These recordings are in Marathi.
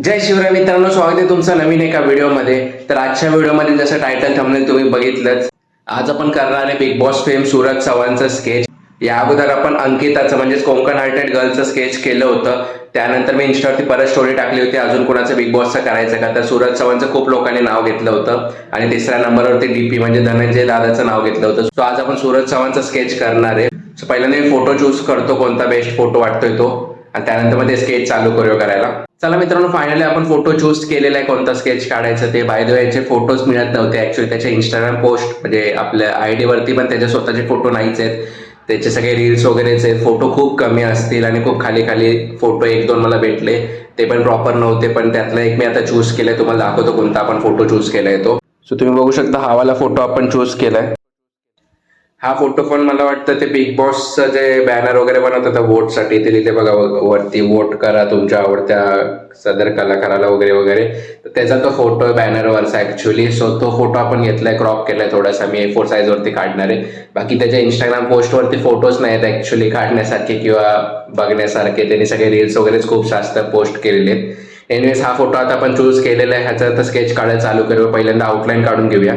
जय शिवराय मित्रांनो, स्वागत आहे तुमचं नवीन एका व्हिडिओमध्ये. तर आजच्या व्हिडिओमध्ये जसं टायटल थंबनेल तुम्ही बघितलंच, आज आपण करणार आहे बिग बॉस फेम सूरज चव्हाणचं स्केच. या अगोदर आपण अंकिताचं म्हणजेच कोकण हार्टेड गर्लचं स्केच केलं होतं. त्यानंतर मी इंस्टावरती परत स्टोरी टाकली होती अजून कोणाचं बिग बॉसचं करायचं का, तर सूरज चव्हाणचं खूप लोकांनी नाव घेतलं होतं आणि तिसऱ्या नंबरवरती डीपी म्हणजे धनंजय दादाचं नाव घेतलं होतं. सो आज आपण सूरज चव्हाणचं स्केच करणार आहे. सो पहिल्यांदा मी फोटो चूज करतो, कोणता बेस्ट फोटो वाटतोय तो, आणि त्यानंतर मग ते स्केच चालू करूया करायला. चला मित्रांनो, फायनली आपण फोटो चूज केलेला आहे कोणता स्केच काढायचं ते. बाय द वे याचे फोटोज मिळत नव्हते ऍक्च्युली, त्याच्या इंस्टाग्राम पोस्ट म्हणजे आपल्या आयडी वरती पण त्याचे स्वतःचे फोटो नाहीच आहेत. त्याचे सगळे रील्स वगैरेच आहेत, फोटो खूप कमी असतील आणि खूप खाली खाली फोटो एक दोन मला भेटले, ते पण प्रॉपर नव्हते. पण त्यातला एक मी आता चूज केलाय, तुम्हाला दाखवतो कोणता आपण फोटो चूज केलाय तो. सो तुम्ही बघू शकता हा वाला फोटो आपण चूज केलाय. हा फोटो पण मला वाटतं ते बिग बॉसचं जे बॅनर वगैरे बनवतात वोटसाठी, ते लिहिले बघा वरती, वोट करा तुमच्या आवडत्या सदर कलाकाराला वगैरे वगैरे, तर त्याचा तो फोटो आहे बॅनरवरचा ऍक्च्युली. सो तो फोटो आपण घेतलाय, क्रॉप केलाय थोडासा. मी A4 साईज वरती काढणार आहे. बाकी त्याच्या इंस्टाग्राम पोस्टवरती फोटोज नाही आहेत ऍक्च्युली काढण्यासारखे किंवा बघण्यासारखे. त्यांनी सगळे रील्स वगैरेच खूप जास्त पोस्ट केलेले आहेत. एनिवेज हा फोटो आता आपण चूज केलेला आहे. ह्याचा आता स्केच काढायला चालू करूया. पहिल्यांदा आउटलाईन काढून घेऊया.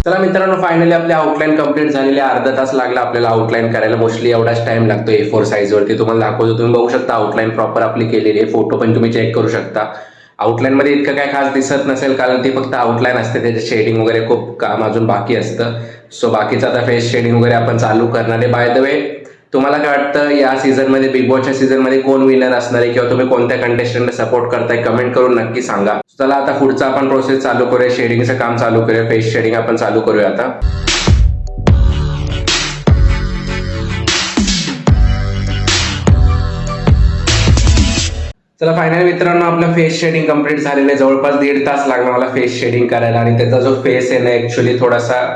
चला मित्रांनो, फायनली आपली आउटलाईन कंप्लीट झालेली आहे. अर्धा तास लागला आपल्याला आउटलाईन करायला. मोस्टली एवढाच टाइम लागतो A4 साईज वरती. तुम्हाला दाखवतो, तुम्ही बघू शकता आउटलाईन प्रॉपर आपली केलेली आहे. फोटो पण तुम्ही चेक करू शकता. आउटलाईन मध्ये इतकं काय खास दिसत नसेल कारण ती फक्त आउटलाईन असते, त्याचे शेडिंग वगैरे खूप काम अजून बाकी असतं. सो बाकीचं आता फेस शेडिंग वगैरे आपण चालू करणार आहे. बाय द वे, तुम्हाला काय वाटतं या सीझनमध्ये, बिग बॉसच्या सीझनमध्ये कोण विनर असणार आहे किंवा तुम्ही कोणत्या कंटेस्टंटला सपोर्ट करताय, कमेंट करून नक्की सांगा. चला आता पुढचा आपण प्रोसेस चालू करूया, शेडिंगचं काम चालू करूया. फेस शेडिंग आपण चालू करूया आता. चला फायनली मित्रांनो, आपलं फेस शेडिंग कंप्लीट झालेलं आहे. जवळपास 1.5 तास लागला मला फेस शेडिंग करायला. आणि त्याचा जो फेस आहे ना ऍक्च्युली थोडासा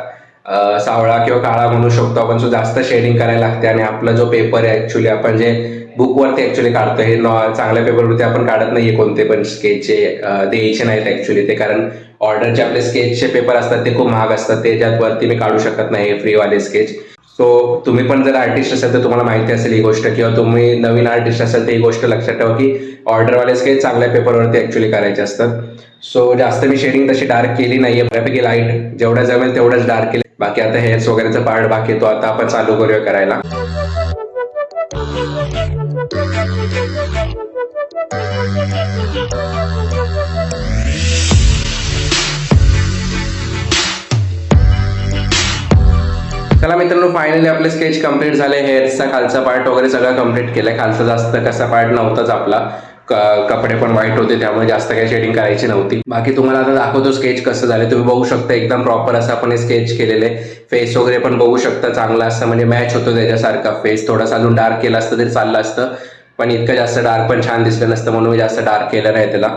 सावळा किंवा काळा म्हणू शकतो आपण. सो जास्त शेडिंग करायला लागते. आणि आपला जो पेपर आहे ऍक्च्युली, आपण जे बुकवरती ऍक्च्युली काढतो, हे चांगल्या पेपरवरती आपण काढत नाहीये कोणते पण स्केचचे, द्यायचे नाहीत ऍक्च्युली ते. कारण ऑर्डरचे आपले स्केचचे पेपर असतात ते खूप महाग असतात, ते ज्यावरती मी काढू शकत नाही फ्रीवाले स्केच. सो तुम्ही पण जर आर्टिस्ट असेल तर तुम्हाला माहिती असेल ही गोष्ट, किंवा तुम्ही नवीन आर्टिस्ट असेल तर ही गोष्ट लक्षात ठेवा की ऑर्डरवाले स्केच चांगल्या पेपरवरती ऍक्च्युली करायचे असतात. सो जास्त मी शेडिंग तशी डार्क केली नाहीये, बऱ्यापैकी लाईट, जेवढा जमेल तेवढंच डार्क केलं. बाकी आता हेअर्स वगैरेचा पार्ट बाकी तो आता आपण चालू करूया करायला. चला मित्रांनो, फायनली आपले स्केच कम्प्लीट झाले. हेअर्सचा खालचा पार्ट वगैरे सगळं कम्प्लीट केलंय. खालचा जास्त कसा पार्ट नव्हताच आपला, कपडे पण व्हाईट होते त्यामुळे जास्त काही शेडिंग करायची नव्हती. बाकी तुम्हाला आता दाखवतो स्केच कसं झालं. तुम्ही बघू शकता एकदम प्रॉपर असं आपण स्केच केलेले. फेस वगैरे पण बघू शकता चांगला असं म्हणजे मॅच होतो त्याच्यासारखा फेस. थोडासा अजून डार्क केला असतं तरी चाललं असतं, पण इतकं जास्त डार्क पण छान दिसलं नसतं, म्हणून मी जास्त डार्क केलं नाही त्याला.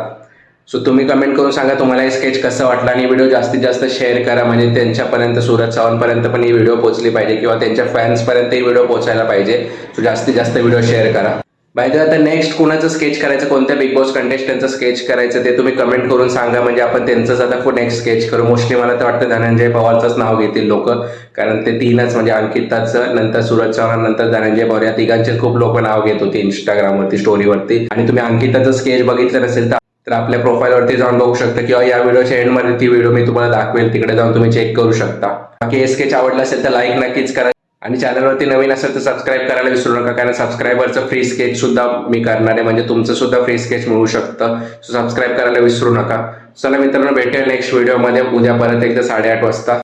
सो तुम्ही कमेंट करून सांगा तुम्हाला हे स्केच कसं वाटलं. आणि व्हिडिओ जास्तीत जास्त शेअर करा, म्हणजे त्यांच्यापर्यंत, सूरज चव्हाणपर्यंत पण ही व्हिडिओ पोहोचली पाहिजे किंवा त्यांच्या फॅन्सपर्यंत ही व्हिडिओ पोहोचायला पाहिजे. सो जास्तीत जास्त व्हिडिओ शेअर करा. बाय द वे, आता नेक्स्ट कुणाचं स्केच करायचं, कोणत्या बिग बॉस कंटेस्टंटचं स्केच करायचं ते तुम्ही कमेंट करून सांगा, म्हणजे आपण त्यांचंच आता नेक्स्ट स्केच करू. मोस्टली मला तर वाटतं धनंजय पवारचंच नाव घेतील लोक, कारण ते तीनच म्हणजे अंकिताचं, नंतर सूरज चव्हाण, नंतर धनंजय पवार, या तिघांचे खूप लोक नाव घेत होते इंस्टाग्रामवरती स्टोरीवरती. आणि तुम्ही अंकिताचं स्केच बघितलं नसेल तर आपल्या प्रोफाईलवरती जाऊन बघू शकता, किंवा या व्हिडिओच्या एंडमध्ये ती व्हिडिओ मी तुम्हाला दाखवेल, तिकडे जाऊन तुम्ही चेक करू शकता. बाकी हे स्केच आवडलं असेल तर लाईक नक्कीच करा. आणि चॅनलवरती नवीन असेल तर सबस्क्राईब करायला विसरू नका, कारण सबस्क्रायबरचं फ्री स्केच सुद्धा मी करणार आहे, म्हणजे तुमचं सुद्धा फ्री स्केच मिळू शकतं. सो सबस्क्राईब करायला विसरू नका. चला मित्रांनो, भेटूया नेक्स्ट व्हिडिओमध्ये उद्या परत एकदा 8:30 वाजता.